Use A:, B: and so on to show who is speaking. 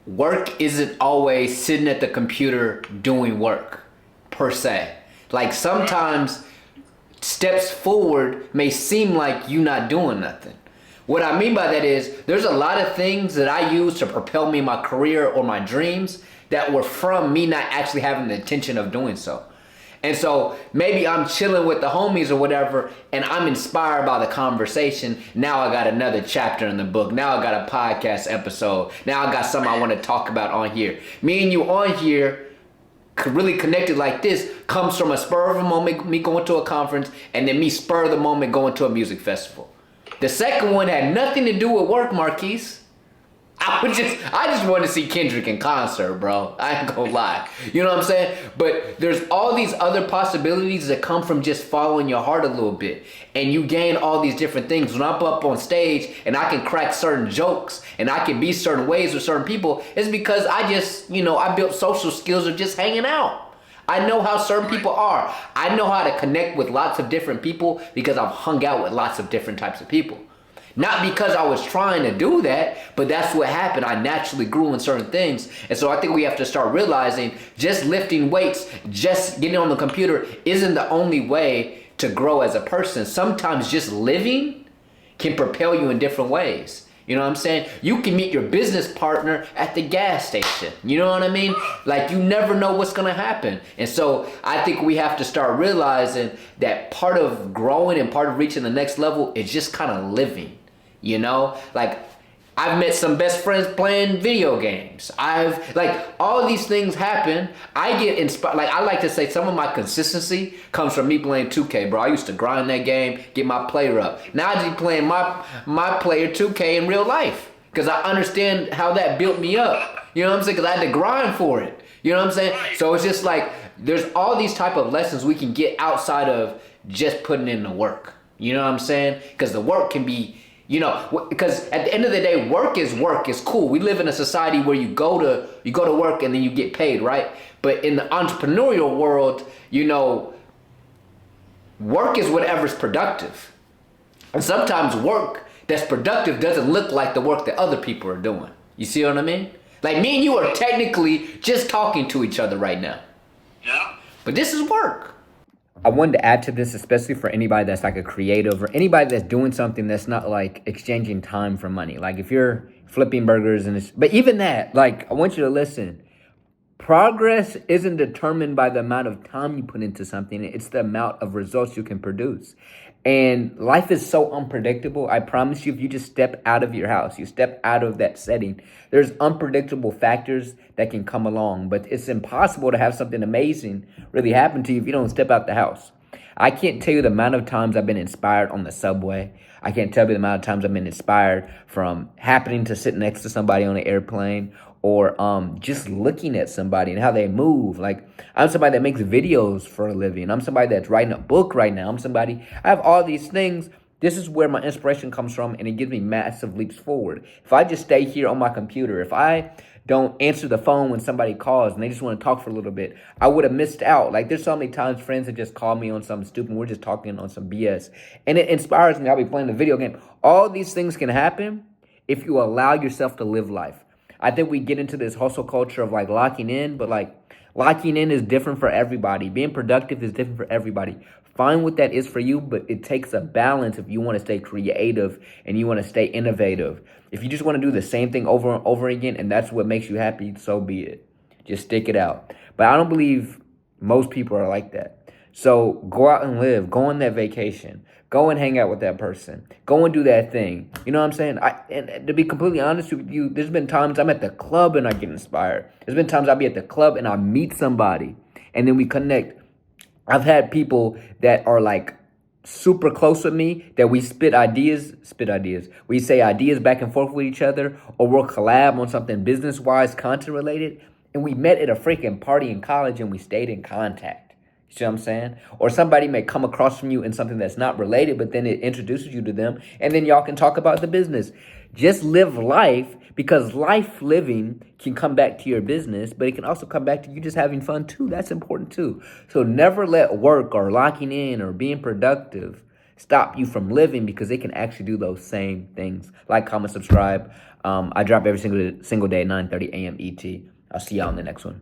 A: work isn't always sitting at the computer doing work per se. Like sometimes steps forward may seem like you not doing nothing. What I mean by that is there's a lot of things that I use to propel me in my career or my dreams that were from me not actually having the intention of doing so. And so maybe I'm chilling with the homies or whatever, and I'm inspired by the conversation. Now I got another chapter in the book. Now I got a podcast episode. Now I got something I want to talk about on here. Me and you on here, really connected like this, comes from a spur of a moment, me going to a conference, and then me spur of the moment going to a music festival. The second one had nothing to do with work, Marquise. I just wanted to see Kendrick in concert, bro. I ain't gonna lie. You know what I'm saying? But there's all these other possibilities that come from just following your heart a little bit. And you gain all these different things. When I'm up on stage and I can crack certain jokes and I can be certain ways with certain people, it's because I just, I built social skills of just hanging out. I know how certain people are. I know how to connect with lots of different people because I've hung out with lots of different types of people. Not because I was trying to do that, but that's what happened. I naturally grew in certain things. And so I think we have to start realizing just lifting weights, just getting on the computer isn't the only way to grow as a person. Sometimes just living can propel you in different ways. You know what I'm saying? You can meet your business partner at the gas station. You know what I mean? Like you never know what's going to happen. And so I think we have to start realizing that part of growing and part of reaching the next level is just kind of living. Like I've met some best friends playing video games. All these things happen. I get inspired. Like I like to say some of my consistency comes from me playing 2K, bro. I used to grind that game, get my player up. Now I just playing my player 2K in real life because I understand how that built me up. You know what I'm saying? Because I had to grind for it. You know what I'm saying? So it's just like there's all these type of lessons we can get outside of just putting in the work. You know what I'm saying? Because the work can be... because at the end of the day, work is work. It's cool. We live in a society where you go to work and then you get paid, right? But in the entrepreneurial world, work is whatever's productive. And sometimes work that's productive doesn't look like the work that other people are doing. You see what I mean? Like me and you are technically just talking to each other right now.
B: Yeah.
A: But this is work. I wanted to add to this, especially for anybody that's like a creative or anybody that's doing something that's not like exchanging time for money. Like if you're flipping burgers but even that, like I want you to listen. Progress isn't determined by the amount of time you put into something. It's the amount of results you can produce. And life is so unpredictable. I promise you, if you just step out of your house, you step out of that setting, there's unpredictable factors that can come along. But it's impossible to have something amazing really happen to you if you don't step out the house. I can't tell you the amount of times I've been inspired on the subway. I can't tell you the amount of times I've been inspired from happening to sit next to somebody on an airplane or just looking at somebody and how they move. Like I'm somebody that makes videos for a living. I'm somebody that's writing a book right now. I have all these things. This is where my inspiration comes from, and it gives me massive leaps forward. If I just stay here on my computer, if I don't answer the phone when somebody calls and they just want to talk for a little bit, I would have missed out. Like there's so many times friends have just called me on something stupid. We're just talking on some BS, and it inspires me. I'll be playing the video game. All these things can happen if you allow yourself to live life. I think we get into this hustle culture of like locking in, but like locking in is different for everybody. Being productive is different for everybody. Find what that is for you, but it takes a balance if you want to stay creative and you want to stay innovative. If you just want to do the same thing over and over again and that's what makes you happy, so be it. Just stick it out. But I don't believe most people are like that. So go out and live. Go on that vacation. Go and hang out with that person. Go and do that thing. You know what I'm saying? And to be completely honest with you, there's been times I'm at the club and I get inspired. There's been times I'll be at the club and I meet somebody and then we connect. I've had people that are like super close with me that we spit ideas. We say ideas back and forth with each other, or we'll collab on something business-wise, content-related. And we met at a freaking party in college and we stayed in contact. You see what I'm saying? Or somebody may come across from you in something that's not related, but then it introduces you to them, and then y'all can talk about the business. Just live life, because life living can come back to your business, but it can also come back to you just having fun too. That's important too. So never let work or locking in or being productive stop you from living because they can actually do those same things. Like, comment, subscribe. I drop every single day at 9:30 a.m. ET. I'll see y'all in the next one.